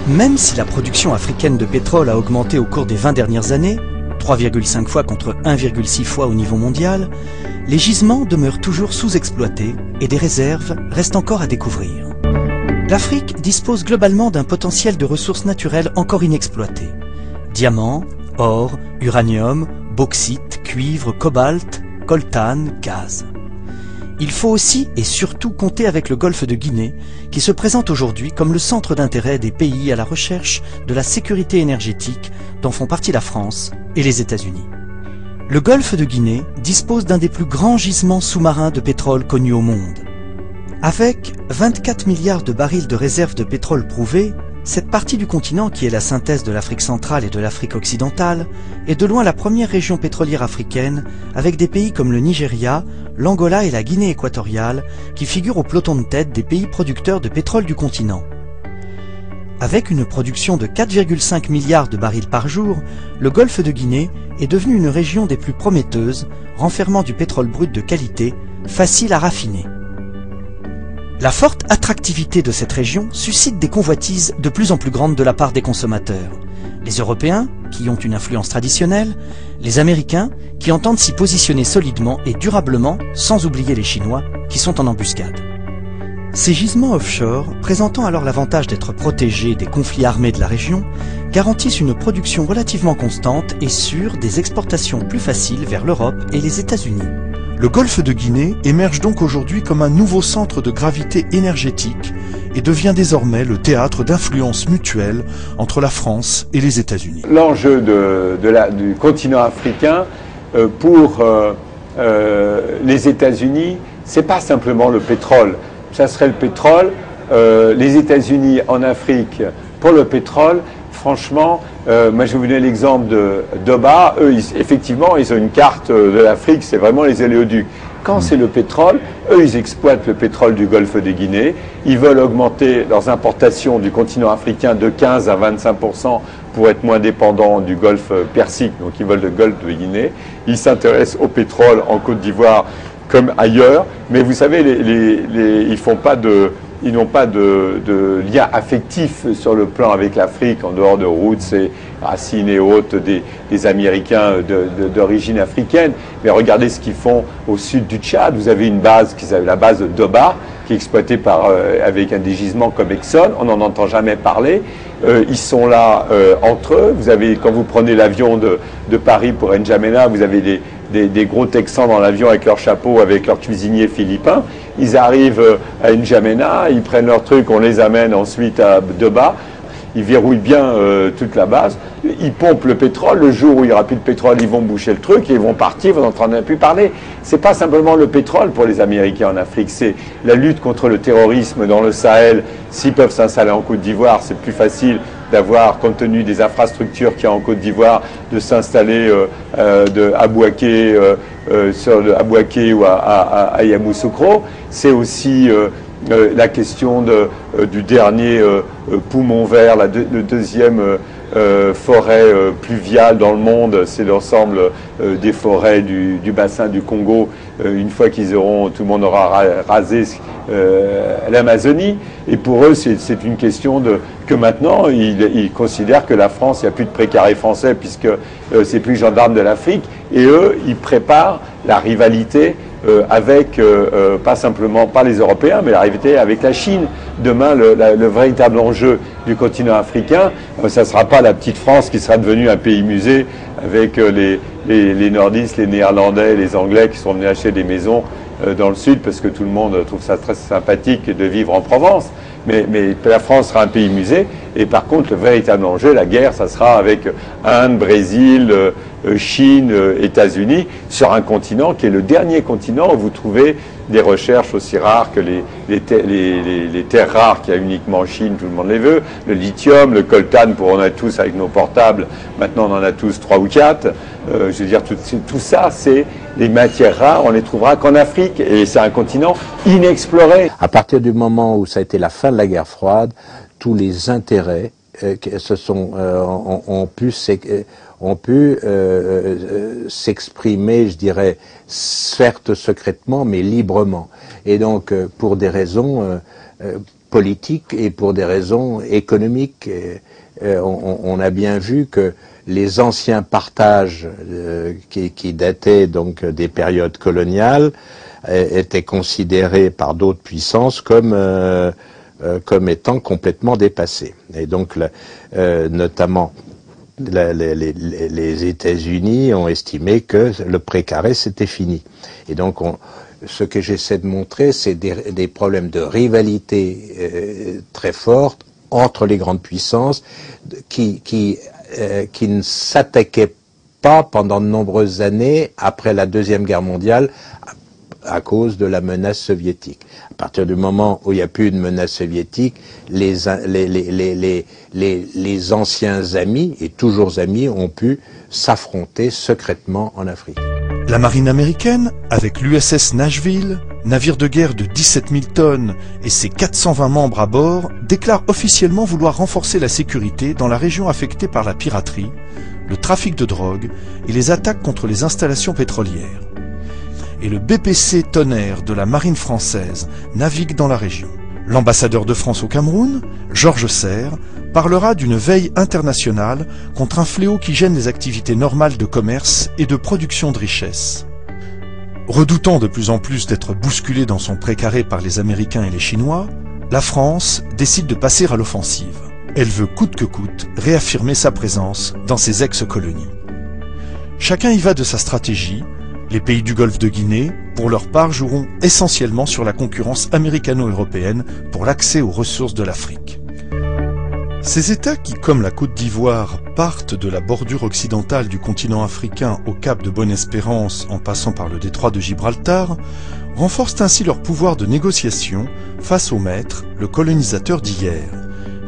Même si la production africaine de pétrole a augmenté au cours des 20 dernières années, 3,5 fois contre 1,6 fois au niveau mondial, les gisements demeurent toujours sous-exploités et des réserves restent encore à découvrir. L'Afrique dispose globalement d'un potentiel de ressources naturelles encore inexploitées. Diamants, or, uranium, bauxite, cuivre, cobalt, coltan, gaz. Il faut aussi et surtout compter avec le golfe de Guinée, qui se présente aujourd'hui comme le centre d'intérêt des pays à la recherche de la sécurité énergétique dont font partie la France et les États-Unis. Le golfe de Guinée dispose d'un des plus grands gisements sous-marins de pétrole connus au monde. Avec 24 milliards de barils de réserves de pétrole prouvées, cette partie du continent qui est la synthèse de l'Afrique centrale et de l'Afrique occidentale est de loin la première région pétrolière africaine avec des pays comme le Nigeria, l'Angola et la Guinée équatoriale qui figurent au peloton de tête des pays producteurs de pétrole du continent. Avec une production de 4,5 milliards de barils par jour, le golfe de Guinée est devenu une région des plus prometteuses, renfermant du pétrole brut de qualité, facile à raffiner. La forte attractivité de cette région suscite des convoitises de plus en plus grandes de la part des consommateurs. Les Européens, qui ont une influence traditionnelle, les Américains, qui entendent s'y positionner solidement et durablement, sans oublier les Chinois, qui sont en embuscade. Ces gisements offshore, présentant alors l'avantage d'être protégés des conflits armés de la région, garantissent une production relativement constante et sûre des exportations plus faciles vers l'Europe et les États-Unis. Le golfe de Guinée émerge donc aujourd'hui comme un nouveau centre de gravité énergétique et devient désormais le théâtre d'influences mutuelles entre la France et les États-Unis. L'enjeu du continent africain pour les États-Unis, c'est pas simplement le pétrole. Ça serait le pétrole. Les États-Unis en Afrique pour le pétrole. Franchement, moi je vais vous donner l'exemple de Doba. Eux, effectivement, ils ont une carte de l'Afrique, c'est vraiment les oléoducs. Quand c'est le pétrole, eux, ils exploitent le pétrole du golfe de Guinée. Ils veulent augmenter leurs importations du continent africain de 15 à 25% pour être moins dépendants du golfe Persique. Donc ils veulent le golfe de Guinée. Ils s'intéressent au pétrole en Côte d'Ivoire comme ailleurs. Mais vous savez, ils n'ont pas de lien affectif sur le plan avec l'Afrique, en dehors de Roots et Racine et autres des Américains d'origine africaine. Mais regardez ce qu'ils font au sud du Tchad. Vous avez une base qui s'appelle la base de Doba, qui est exploitée avec un des gisements comme Exxon. On n'en entend jamais parler. Ils sont là entre eux. Quand vous prenez l'avion de Paris pour N'Djamena, vous avez des gros Texans dans l'avion avec leur chapeau, avec leurs cuisiniers philippins. Ils arrivent à N'Djamena, ils prennent leurs trucs, on les amène ensuite à Doba. Ils verrouillent bien toute la base. Ils pompent le pétrole. Le jour où il n'y aura plus de pétrole, ils vont boucher le truc et ils vont partir, vous n'en entendez plus parler. C'est pas simplement le pétrole pour les Américains en Afrique, c'est la lutte contre le terrorisme dans le Sahel. S'ils peuvent s'installer en Côte d'Ivoire, c'est plus facile d'avoir, compte tenu des infrastructures qu'il y a en Côte d'Ivoire, de s'installer à Bouaké, à Bouaké ou à Yamoussoukro. C'est aussi la question du dernier poumon vert, le deuxième forêt pluviale dans le monde, c'est l'ensemble des forêts du bassin du Congo. Une fois tout le monde aura rasé l'Amazonie. Et pour eux, c'est une question que maintenant, ils considèrent que la France, il n'y a plus de précaré français puisque c'est plus gendarme de l'Afrique. Et eux, ils préparent la rivalité avec, pas les Européens, mais la rivalité avec la Chine. Demain, le véritable enjeu du continent africain, ça ne sera pas la petite France qui sera devenue un pays musée avec les nordistes, les néerlandais, les anglais qui sont venus acheter des maisons dans le sud parce que tout le monde trouve ça très sympathique de vivre en Provence. Mais la France sera un pays musée. Et par contre, le véritable enjeu, la guerre, ça sera avec Inde, Brésil, Chine, États-Unis, sur un continent qui est le dernier continent où vous trouvez des recherches aussi rares que les terres rares qu'il y a uniquement en Chine, tout le monde les veut, le lithium, le coltan, pour on a tous avec nos portables, maintenant on en a tous 3 ou 4. Je veux dire, tout ça, c'est les matières rares, on les trouvera qu'en Afrique, et c'est un continent inexploré. À partir du moment où ça a été la fin de la guerre froide, tous les intérêts ont pu s'exprimer, je dirais, certes secrètement, mais librement. Et donc, pour des raisons politiques et pour des raisons économiques. On a bien vu que les anciens partages qui dataient donc des périodes coloniales étaient considérés par d'autres puissances comme étant complètement dépassés. Et donc, notamment, les États-Unis ont estimé que le précaré c'était fini. Et donc, ce que j'essaie de montrer, c'est des problèmes de rivalité très fortes entre les grandes puissances qui ne s'attaquaient pas pendant de nombreuses années après la Deuxième Guerre mondiale à cause de la menace soviétique. À partir du moment où il n'y a plus de menace soviétique, les anciens amis, et toujours amis, ont pu s'affronter secrètement en Afrique. La marine américaine, avec l'USS Nashville, navire de guerre de 17 000 tonnes et ses 420 membres à bord, déclare officiellement vouloir renforcer la sécurité dans la région affectée par la piraterie, le trafic de drogue et les attaques contre les installations pétrolières. Et le BPC Tonnerre de la marine française navigue dans la région. L'ambassadeur de France au Cameroun, Georges Serre, parlera d'une veille internationale contre un fléau qui gêne les activités normales de commerce et de production de richesses. Redoutant de plus en plus d'être bousculée dans son précaré par les Américains et les Chinois, la France décide de passer à l'offensive. Elle veut coûte que coûte réaffirmer sa présence dans ses ex-colonies. Chacun y va de sa stratégie. Les pays du Golfe de Guinée, pour leur part, joueront essentiellement sur la concurrence américano-européenne pour l'accès aux ressources de l'Afrique. Ces États qui, comme la Côte d'Ivoire, partent de la bordure occidentale du continent africain au cap de Bonne-Espérance en passant par le détroit de Gibraltar, renforcent ainsi leur pouvoir de négociation face au maître, le colonisateur d'hier.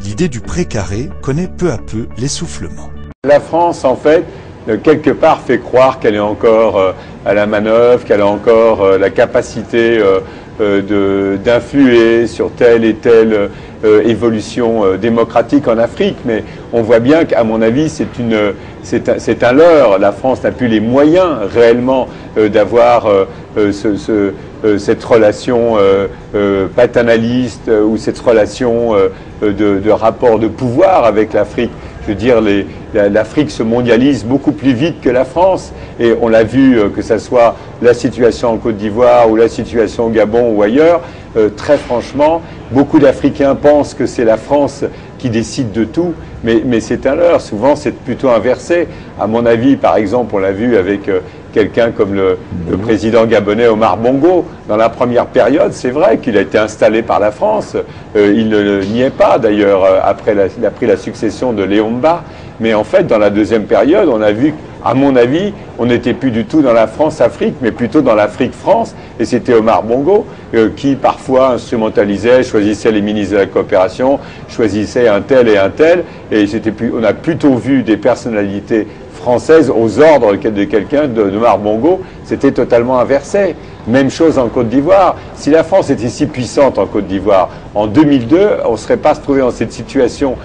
L'idée du précaré connaît peu à peu l'essoufflement. La France, en fait, quelque part fait croire qu'elle est encore à la manœuvre, qu'elle a encore la capacité d'influer sur telle et telle évolution démocratique en Afrique. Mais on voit bien qu'à mon avis, c'est un leurre. La France n'a plus les moyens réellement d'avoir cette relation paternaliste ou cette relation de rapport de pouvoir avec l'Afrique. Je veux dire, l'Afrique se mondialise beaucoup plus vite que la France. Et on l'a vu, que ce soit la situation en Côte d'Ivoire ou la situation au Gabon ou ailleurs, très franchement, beaucoup d'Africains pensent que c'est la France qui décide de tout, mais c'est un leurre. Souvent, c'est plutôt inversé. À mon avis, par exemple, on l'a vu avec quelqu'un comme le président gabonais Omar Bongo. Dans la première période, c'est vrai qu'il a été installé par la France. Il ne n'y est pas, d'ailleurs, après il a pris la succession de Léon Mba. Mais en fait, dans la deuxième période, on a vu, à mon avis, on n'était plus du tout dans la France-Afrique, mais plutôt dans l'Afrique-France. Et c'était Omar Bongo qui, parfois, instrumentalisait, choisissait les ministres de la coopération, choisissait un tel et un tel. Et on a plutôt vu des personnalités françaises aux ordres de quelqu'un, d'Omar Bongo. C'était totalement inversé. Même chose en Côte d'Ivoire. Si la France était si puissante en Côte d'Ivoire, en 2002, on ne serait pas se trouvé dans cette situation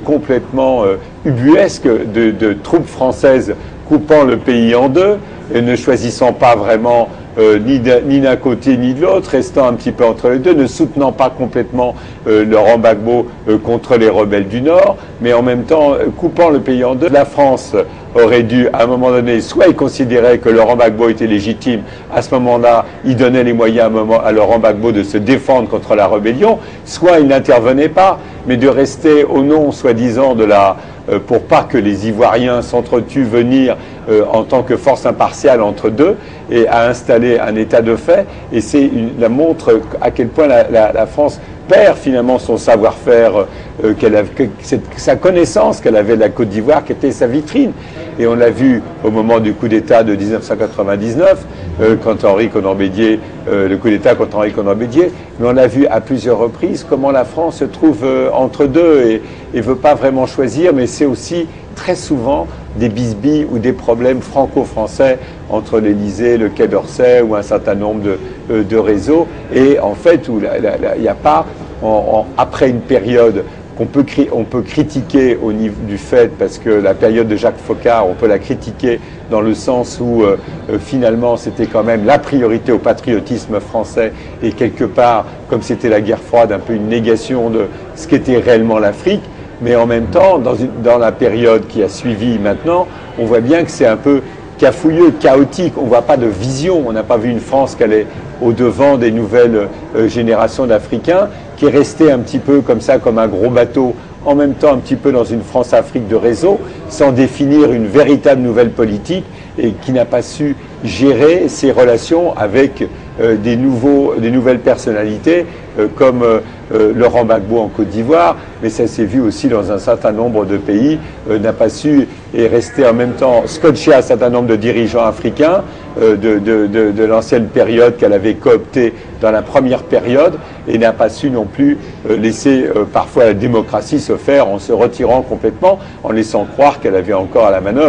complètement ubuesque de troupes françaises coupant le pays en deux et ne choisissant pas vraiment ni d'un côté ni de l'autre, restant un petit peu entre les deux, ne soutenant pas complètement Laurent Gbagbo contre les rebelles du Nord, mais en même temps coupant le pays en deux. La France aurait dû, à un moment donné, soit il considérait que Laurent Gbagbo était légitime, à ce moment-là, il donnait les moyens à Laurent Gbagbo de se défendre contre la rébellion, soit il n'intervenait pas, mais de rester au nom, soi-disant, pour pas que les Ivoiriens s'entretuent, venir en tant que force impartiale entre deux et à installer un état de fait. Et c'est la montre à quel point la France perd finalement son savoir-faire, sa connaissance qu'elle avait de la Côte d'Ivoire, qui était sa vitrine. Et on l'a vu au moment du coup d'État de 1999, quand le coup d'État contre Henri Conan Bédier, mais on l'a vu à plusieurs reprises comment la France se trouve entre deux et ne veut pas vraiment choisir, mais c'est aussi très souvent des bisbilles ou des problèmes franco-français entre l'Élysée, le Quai d'Orsay ou un certain nombre de réseaux. Et en fait, où il n'y a pas, après une période qu'on peut, on peut critiquer au niveau du fait, parce que la période de Jacques Foccart, on peut la critiquer dans le sens où finalement c'était quand même la priorité au patriotisme français et quelque part, comme c'était la guerre froide, un peu une négation de ce qu'était réellement l'Afrique. Mais en même temps, dans la période qui a suivi maintenant, on voit bien que c'est un peu cafouilleux, chaotique. On ne voit pas de vision. On n'a pas vu une France qui allait au-devant des nouvelles générations d'Africains, qui est restée un petit peu comme ça, comme un gros bateau, en même temps un petit peu dans une France-Afrique de réseau, sans définir une véritable nouvelle politique et qui n'a pas su gérer ses relations avec des nouvelles personnalités comme Laurent Gbagbo en Côte d'Ivoire, mais ça s'est vu aussi dans un certain nombre de pays, n'a pas su et rester en même temps scotché à un certain nombre de dirigeants africains de l'ancienne période qu'elle avait coopté dans la première période et n'a pas su non plus laisser parfois la démocratie se faire en se retirant complètement, en laissant croire qu'elle avait encore à la manœuvre.